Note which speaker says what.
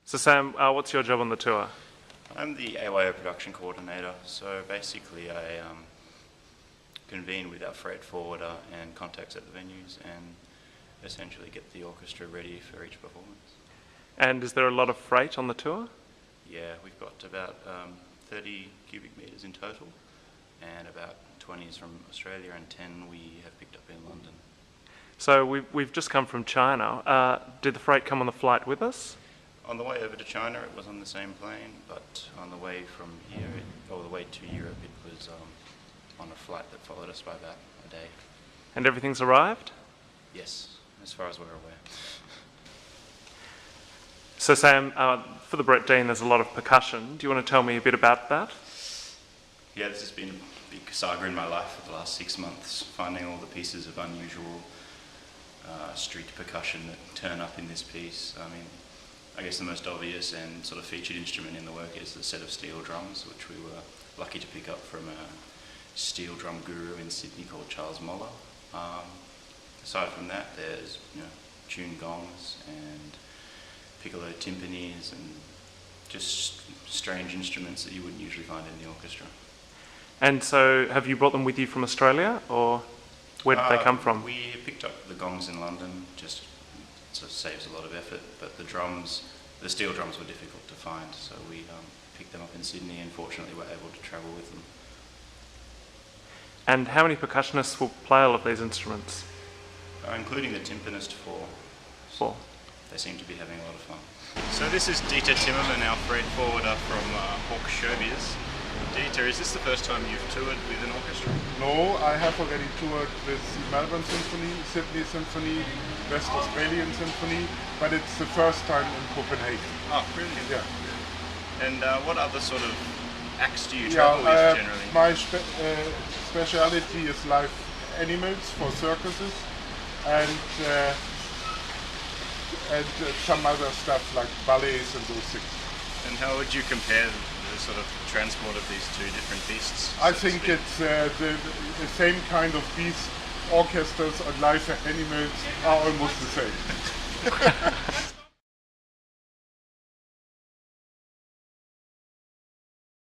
Speaker 1: So Sam, what's your job on the tour?
Speaker 2: I'm the AYO production coordinator, so basically I convene with our freight forwarder and contacts at the venues and essentially get the orchestra ready for each performance.
Speaker 1: And is there a lot of freight on the tour?
Speaker 2: Yeah, we've got about 30 cubic metres in total, and about 20 is from Australia and 10 we have picked up in London.
Speaker 1: So we've just come from China. Did the freight come on the flight with us?
Speaker 2: On the way over to China it was on the same plane, but on the way from here, or the way to Europe, it was on a flight that followed us by about a day.
Speaker 1: And everything's arrived?
Speaker 2: Yes, as far as we're aware.
Speaker 1: So Sam, for the Brett Dean there's a lot of percussion. Do you want to tell me a bit about that?
Speaker 2: Yeah, this has been a big saga in my life for the last 6 months, finding all the pieces of unusual street percussion that turn up in this piece. I mean, I guess the most obvious and sort of featured instrument in the work is the set of steel drums, which we were lucky to pick up from a steel drum guru in Sydney called Charles Moller. Aside from that, there's tuned gongs and piccolo timpanis and just strange instruments that you wouldn't usually find in the orchestra.
Speaker 1: And so have you brought them with you from Australia, or where did they come from?
Speaker 2: We picked up the gongs in London, just so it saves a lot of effort, but the steel drums were difficult to find, so we picked them up in Sydney and fortunately were able to travel with them.
Speaker 1: And how many percussionists will play all of these instruments?
Speaker 2: Including the timpanist, 4.
Speaker 1: Four.
Speaker 2: They seem to be having a lot of fun.
Speaker 3: So this is Dieter Timmerman, our freight forwarder from Hawk Showbiz. Dieter, is this the first time you've toured with an orchestra?
Speaker 4: No, I have already toured with Melbourne Symphony, Sydney Symphony, West Australian Symphony, but it's the first time in Copenhagen.
Speaker 3: Oh, brilliant.
Speaker 4: Yeah.
Speaker 3: And what other sort of acts do you travel with generally?
Speaker 4: My speciality is live animals for circuses and some other stuff like ballets and those things.
Speaker 3: And how would you compare the sort of transport of these two different beasts?
Speaker 4: I think it's the same kind of beast. Orchestras and live animals are almost the same.